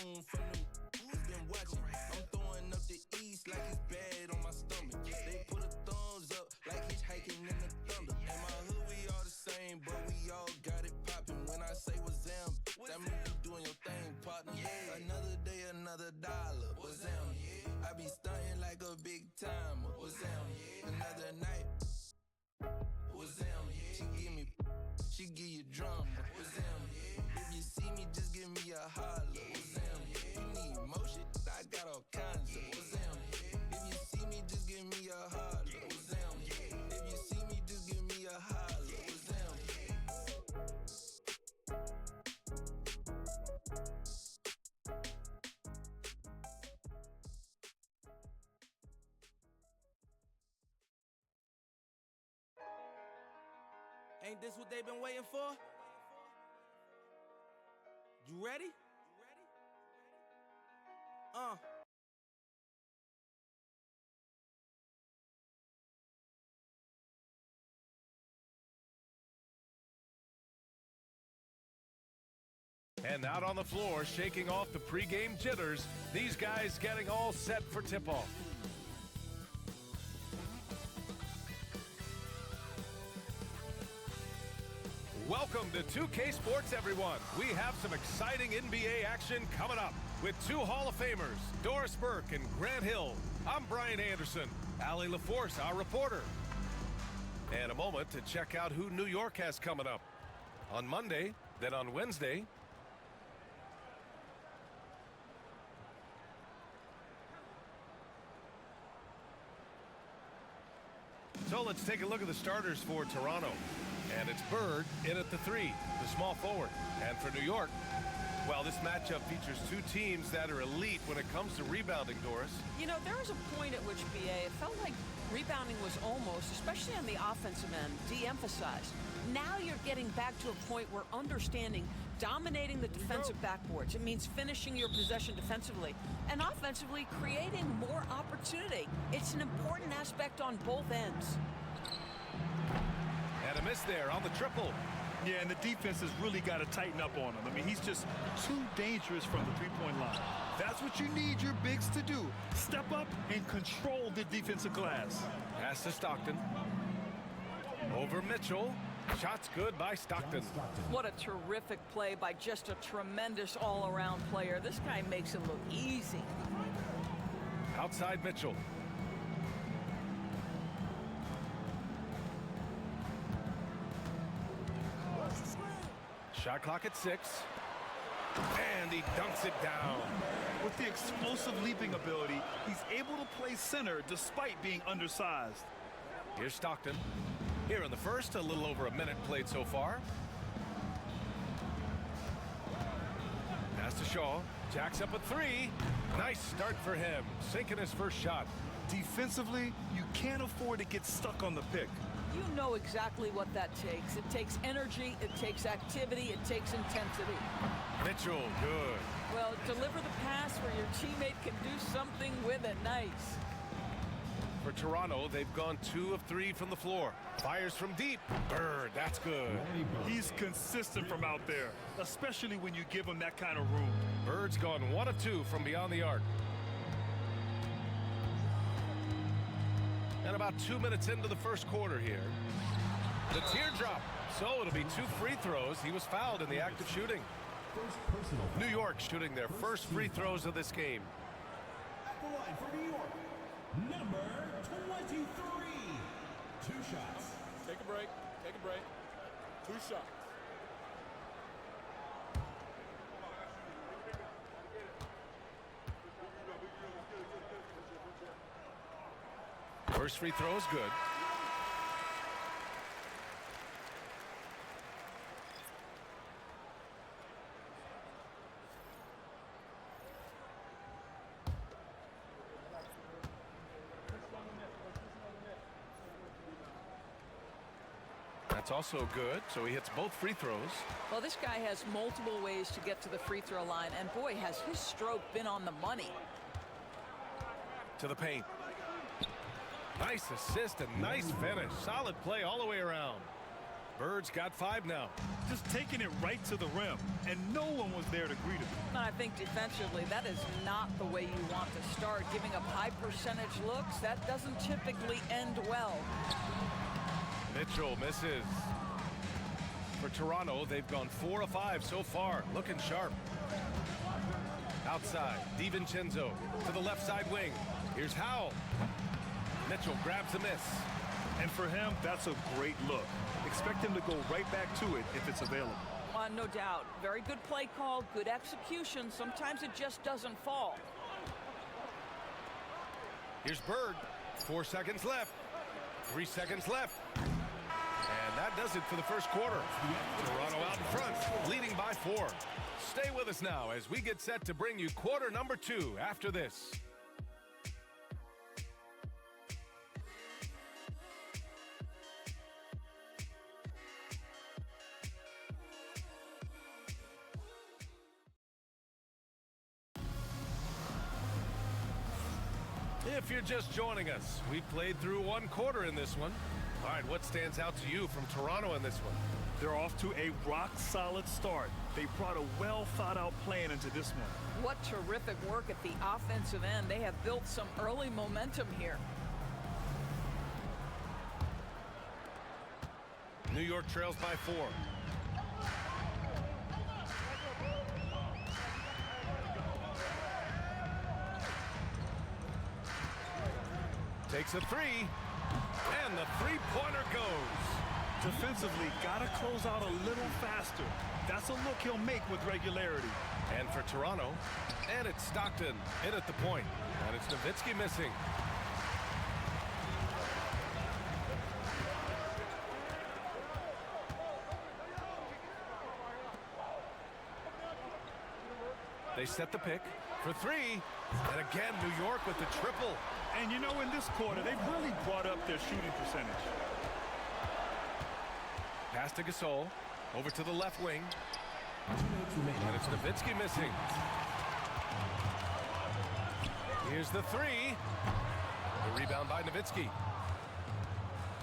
moon from them. Who's been watching? I'm throwing up the east like it's bad on my stomach. They put a thumbs up like hitchhiking in the thunder. In my hood, we all the same, but we all got it popping. When I say what's them, that mean you doing your thing, partner. Yeah. Another day, another dollar. What's them? Yeah. I be stunting like a big timer. What's them? Yeah. Another night. What's them? Yeah. She give you drama. What's them? Yeah. If you see me, just give me a holler. What's them? Yeah. You need motion? I got all kinds of. What's them? Yeah. If you see me, just give me a holler. What's them? Yeah. If you see me, just give me a holler. What's them? Ain't this what they've been waiting for? You ready? And out on the floor, shaking off the pregame jitters, these guys getting all set for tip-off. Welcome to 2K Sports, everyone. We have some exciting NBA action coming up with two Hall of Famers, Doris Burke and Grant Hill. I'm Brian Anderson, Allie LaForce, our reporter. And a moment to check out who New York has coming up. On Monday, then on Wednesday. So let's take a look at the starters for Toronto. And it's Bird in at the 3, the small forward. And for New York, well, this matchup features two teams that are elite when it comes to rebounding, Doris. You know, there was a point at which, BA, it felt like rebounding was almost, especially on the offensive end, de-emphasized. Now you're getting back to a point where understanding dominating the defensive backboards. It means finishing your possession defensively and offensively creating more opportunity. It's an important aspect on both ends. And a miss there on the triple. Yeah, and the defense has really got to tighten up on him. I mean, he's just too dangerous from the three-point line. That's what you need your bigs to do. Step up and control the defensive glass. Pass to Stockton. Over Mitchell. Shot's good by Stockton. What a terrific play by just a tremendous all-around player. This guy makes it look easy. Outside Mitchell. Shot clock at 6. And he dunks it down. With the explosive leaping ability, he's able to play center despite being undersized. Here's Stockton. Here in the first, a little over a minute played so far. Pass to Shaw. Jacks up at 3. Nice start for him. Sinking his first shot. Defensively, you can't afford to get stuck on the pick. You know exactly what that takes. It takes energy, it takes activity, it takes intensity. Mitchell, good. Well, deliver the pass where your teammate can do something with it. Nice. For Toronto, they've gone 2 of 3 from the floor. Fires from deep. Bird, that's good. He's consistent from out there, especially when you give him that kind of room. Bird's gone 1 of 2 from beyond the arc. And about 2 minutes into the first quarter here. The teardrop. So it'll be 2 free throws. He was fouled in the act of shooting. New York shooting their first free throws of this game. At the line for New York, number 23. 2 shots. Take a break. Take a break. 2 shots. First free throw is good. That's also good, so he hits both free throws. Well, this guy has multiple ways to get to the free throw line, and boy, has his stroke been on the money. To the paint. Nice assist and nice finish. Solid play all the way around. Bird Bird's got 5 now. Just taking it right to the rim, and no one was there to greet him. And I think defensively, that is not the way you want to start. Giving up high percentage looks, that doesn't typically end well. Mitchell misses. For Toronto, they've gone 4 of 5 so far, looking sharp. Outside, DiVincenzo to the left side wing. Here's Howell. Mitchell grabs a miss. And for him, that's a great look. Expect him to go right back to it if it's available. No doubt. Very good play call, good execution. Sometimes it just doesn't fall. Here's Bird. 4 seconds left. 3 seconds left. And that does it for the first quarter. Toronto out in front, leading by 4. Stay with us now as we get set to bring you quarter number 2 after this. If you're just joining us, we've played through 1 quarter in this one. All right, what stands out to you from Toronto in this one? They're off to a rock-solid start. They brought a well-thought-out plan into this one. What terrific work at the offensive end. They have built some early momentum here. New York trails by 4. Takes a 3, and the 3-pointer goes. Defensively, gotta close out a little faster. That's a look he'll make with regularity. And for Toronto, and it's Stockton in at the point, and it's Nowitzki missing. They set the pick for 3, and again New York with the triple. And you know, in this quarter, they've really brought up their shooting percentage. Pass to Gasol, over to the left wing. And it's Nowitzki missing. Here's the 3. The rebound by Nowitzki.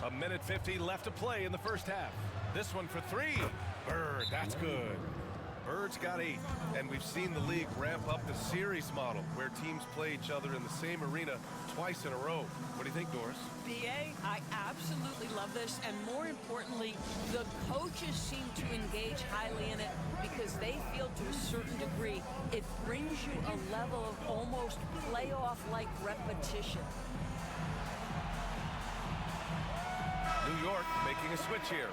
1:50 left to play in the first half. This one for 3. Bird, that's good. Bird's got 8, and we've seen the league ramp up the series model where teams play each other in the same arena twice in a row. What do you think, Doris? BA, I absolutely love this, and more importantly, the coaches seem to engage highly in it because they feel to a certain degree it brings you a level of almost playoff-like repetition. New York making a switch here.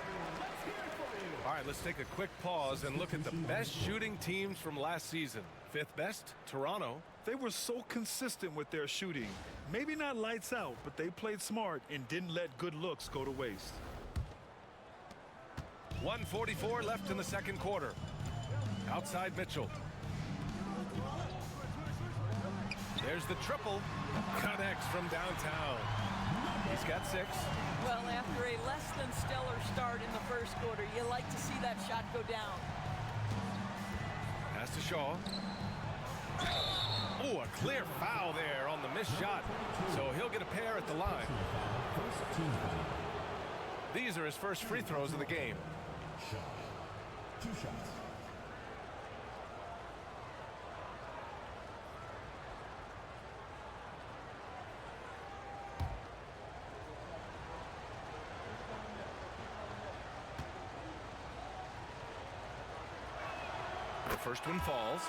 All right, let's take a quick pause and look at the best shooting teams from last season. 5th best, Toronto. They were so consistent with their shooting. Maybe not lights out, but they played smart and didn't let good looks go to waste. 1:44 left in the second quarter. Outside Mitchell. There's the triple. Connects from downtown. He's got 6. Well, after a less than stellar start in the first quarter, you like to see that shot go down. Pass to Shaw. Oh, a clear foul there on the missed shot. So he'll get a pair at the line. These are his first free throws of the game. 2 shots. The first one falls.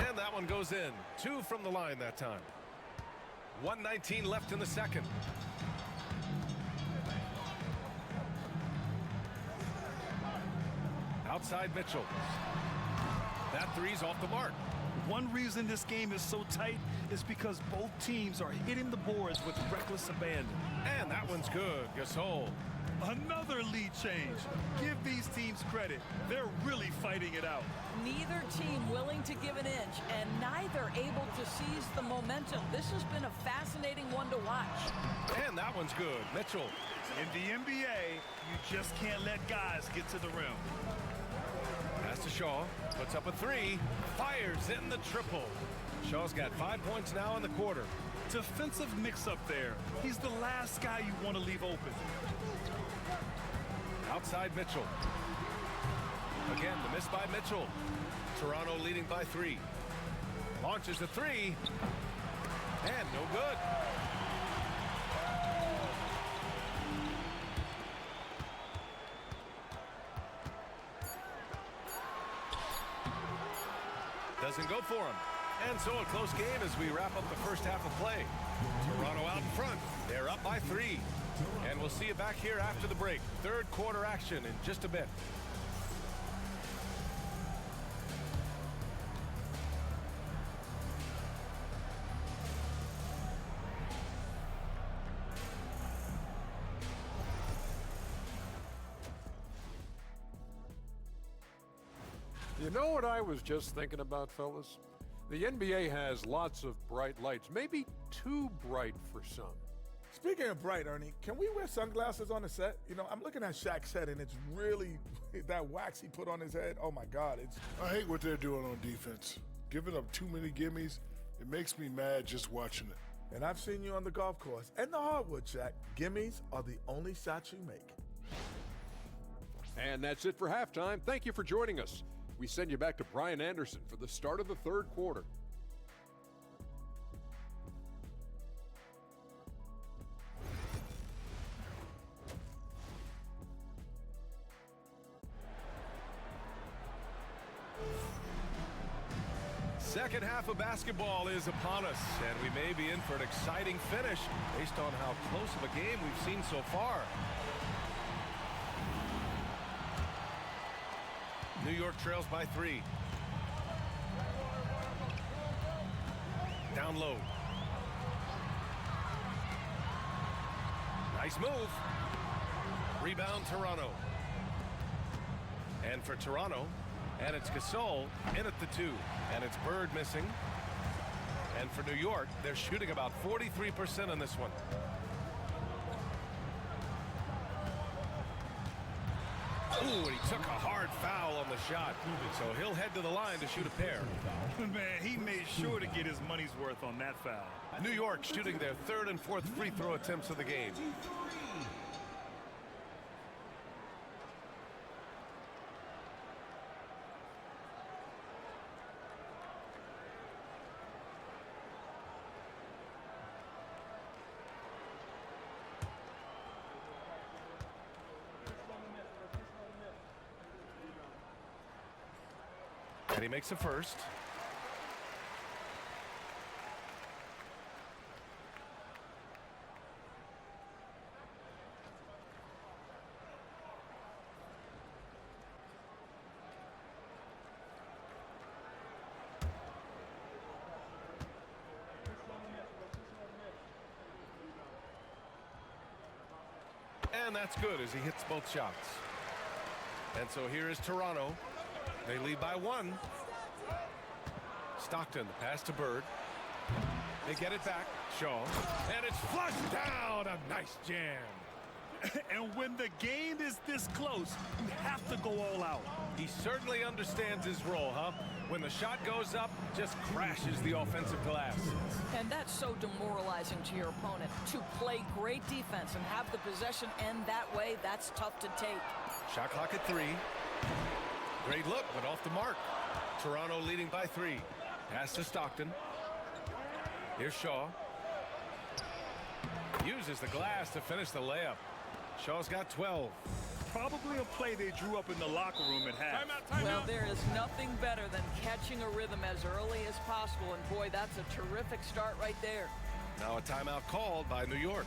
And that one goes in. 2 from the line that time. 1:19 left in the second. Outside Mitchell. That 3's off the mark. One reason this game is so tight is because both teams are hitting the boards with reckless abandon. And that one's good. Gasol. Another lead change. Give these teams credit. They're really fighting it out. Neither team willing to give an inch, and neither able to seize the momentum. This has been a fascinating one to watch. And that one's good. Mitchell. In the NBA, you just can't let guys get to the rim. Pass to Shaw. Puts up a three. Fires in the triple. Shaw's got 5 points now in the quarter. Defensive mix-up there. He's the last guy you want to leave open. Outside Mitchell. Again, the miss by Mitchell. Toronto leading by 3. Launches the three. And no good. Doesn't go for him. And so a close game as we wrap up the first half of play. Toronto out in front. They're up by 3. And we'll see you back here after the break. Third quarter action in just a bit. You know what I was just thinking about, fellas? The NBA has lots of bright lights, maybe too bright for some. Speaking of bright, Ernie, can we wear sunglasses on the set? You know, I'm looking at Shaq's set, and it's really that wax he put on his head. Oh, my God. I hate what they're doing on defense. Giving up too many gimmies, it makes me mad just watching it. And I've seen you on the golf course and the hardwood, Shaq. Gimmies are the only shots you make. And that's it for halftime. Thank you for joining us. We send you back to Brian Anderson for the start of the third quarter. Second half of basketball is upon us, and we may be in for an exciting finish based on how close of a game we've seen so far. New York trails by 3. Down low. Nice move. Rebound Toronto. And for Toronto, and it's Gasol in at the 2. And it's Bird missing. And for New York, they're shooting about 43% on this one. Ooh, and he took a hard foul on the shot. So he'll head to the line to shoot a pair. Man, he made sure to get his money's worth on that foul. New York shooting their third and fourth free throw attempts of the game. And he makes the first. And that's good as he hits both shots. And so here is Toronto. They lead by 1. Stockton, the pass to Bird. They get it back. Shaw. And it's flushed down. A nice jam. And when the game is this close, you have to go all out. He certainly understands his role, huh? When the shot goes up, just crashes the offensive glass. And that's so demoralizing to your opponent. To play great defense and have the possession end that way, that's tough to take. Shot clock at 3. Great look, but off the mark. Toronto leading by 3. Pass to Stockton. Here's Shaw. Uses the glass to finish the layup. Shaw's got 12. Probably a play they drew up in the locker room at half. Well, there is nothing better than catching a rhythm as early as possible. And boy, that's a terrific start right there. Now a timeout called by New York.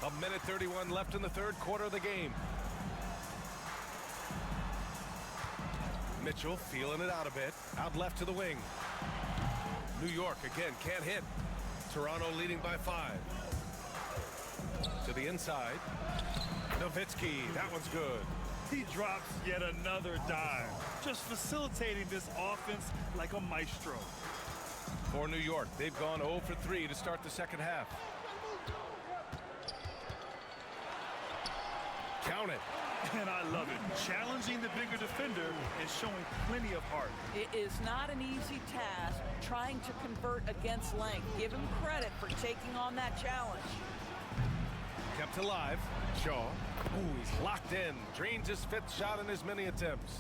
A minute 31 left in the third quarter of the game. Mitchell feeling it out a bit. Out left to the wing. New York again can't hit. Toronto leading by 5. To the inside. Nowitzki, that one's good. He drops yet another dime, just facilitating this offense like a maestro. For New York, they've gone 0 for 3 to start the second half. Count it. And I love it. Challenging the bigger defender and showing plenty of heart. It is not an easy task trying to convert against length. Give him credit for taking on that challenge. Kept alive. Shaw. Ooh, he's locked in. Drains his 5th shot in his many attempts.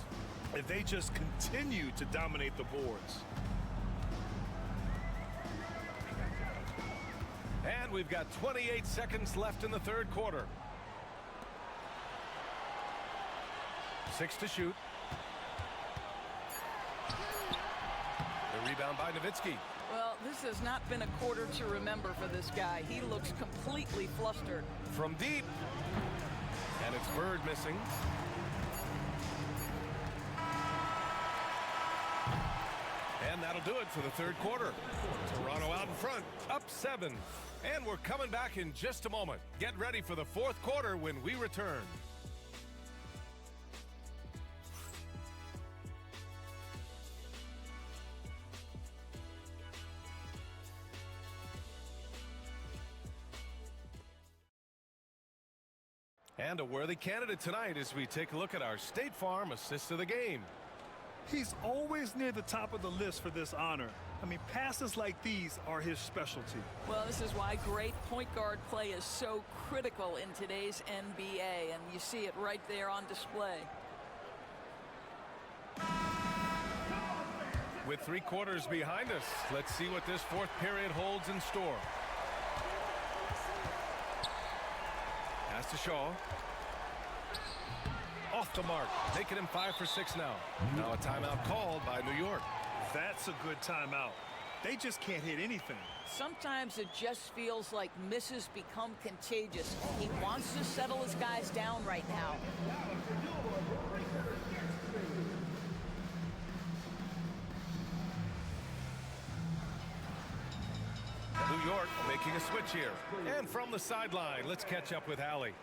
And they just continue to dominate the boards. And we've got 28 seconds left in the third quarter. 6 to shoot. The rebound by Nowitzki. Well, this has not been a quarter to remember for this guy. He looks completely flustered. From deep. And it's Bird missing. And that'll do it for the third quarter. Toronto out in front, up 7. And we're coming back in just a moment. Get ready for the fourth quarter when we return. And a worthy candidate tonight as we take a look at our State Farm assist of the game. He's always near the top of the list for this honor. I mean, passes like these are his specialty. Well, this is why great point guard play is so critical in today's NBA, and you see it right there on display. With 3 quarters behind us, let's see what this fourth period holds in store. Pass to Shaw. Off the mark, making him 5 for 6 now. Now a timeout called by New York. That's a good timeout. They just can't hit anything. Sometimes it just feels like misses become contagious. He wants to settle his guys down right now. New York making a switch here. And from the sideline, let's catch up with Allie.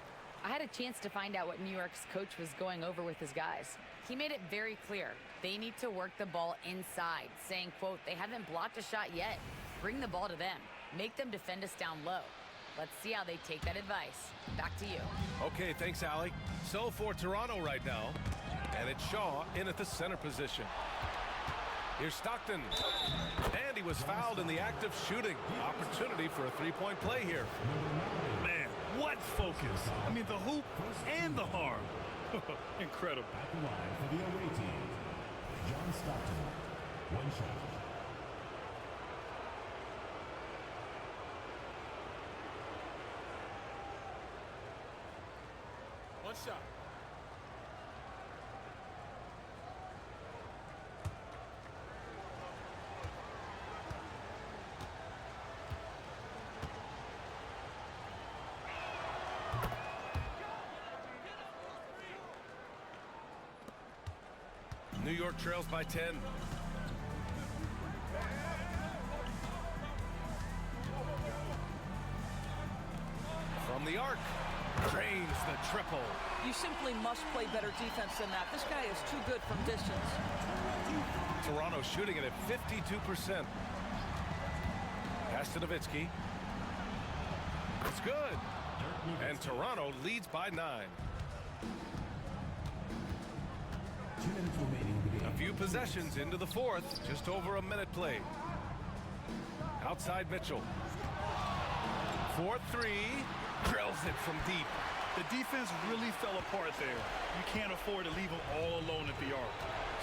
I had a chance to find out what New York's coach was going over with his guys. He made it very clear. They need to work the ball inside, saying, quote, they haven't blocked a shot yet. Bring the ball to them. Make them defend us down low. Let's see how they take that advice. Back to you. Okay, thanks, Allie. So for Toronto right now, and it's Shaw in at the center position. Here's Stockton. And he was fouled in the act of shooting. Opportunity for a 3-point play here. Man, what focus. I mean, the hoop and the harm. Incredible. At the line for the away team, John Stockton. 1 shot. One shot. New York trails by 10. From the arc, drains the triple. You simply must play better defense than that. This guy is too good from distance. Toronto shooting it at 52%. Pass to Nowitzki. It's good. And Toronto leads by 9. 2 minutes remaining in the game. A few possessions into the fourth, just over a minute played. Outside Mitchell. 4-3, drills it from deep. The defense really fell apart there. You can't afford to leave them all alone at the arc.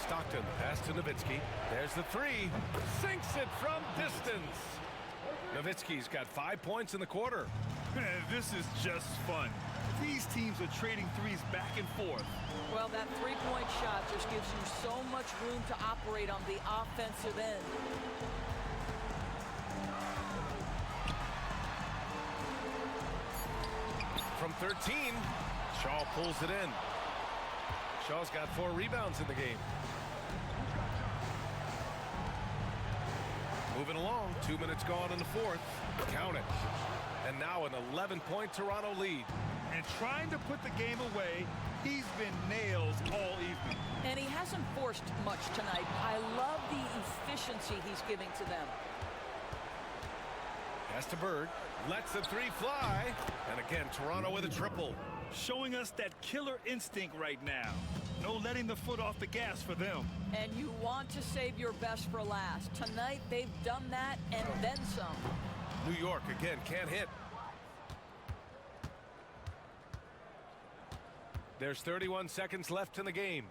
Stockton, pass to Nowitzki. There's the 3, sinks it from distance. Nowitzki's got 5 points in the quarter. Man, this is just fun. These teams are trading threes back and forth. Well, that 3-point shot just gives you so much room to operate on the offensive end. from 13. Shaw pulls it in. Shaw's got 4 rebounds in the game. Moving along, 2 minutes gone in the fourth. Count it. And now an 11-point Toronto lead. And trying to put the game away, he's been nails all evening. And he hasn't forced much tonight. I love the efficiency he's giving to them. Pass to Bird. Lets the 3 fly. And again, Toronto with a triple. Showing us that killer instinct right now. No letting the foot off the gas for them. And you want to save your best for last. Tonight, they've done that and then some. New York again can't hit. There's 31 seconds left in the game.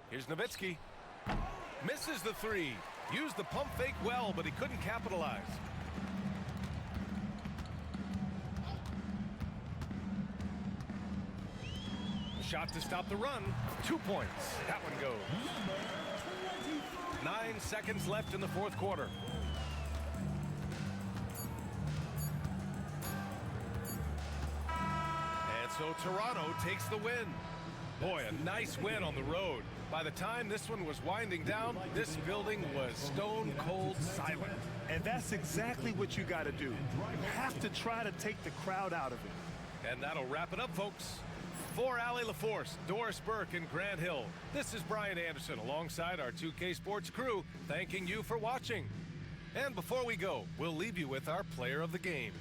Here's Nowitzki. Misses the 3. Used the pump fake well, but he couldn't capitalize. Shot to stop the run. 2 points. That one goes. 9 seconds left in the fourth quarter. And so Toronto takes the win. Boy, a nice win on the road. By the time this one was winding down, this building was stone cold silent. And that's exactly what you got to do. You have to try to take the crowd out of it. And that'll wrap it up, folks. For Allie LaForce, Doris Burke, and Grant Hill, this is Brian Anderson alongside our 2K Sports crew, thanking you for watching. And before we go, we'll leave you with our player of the game.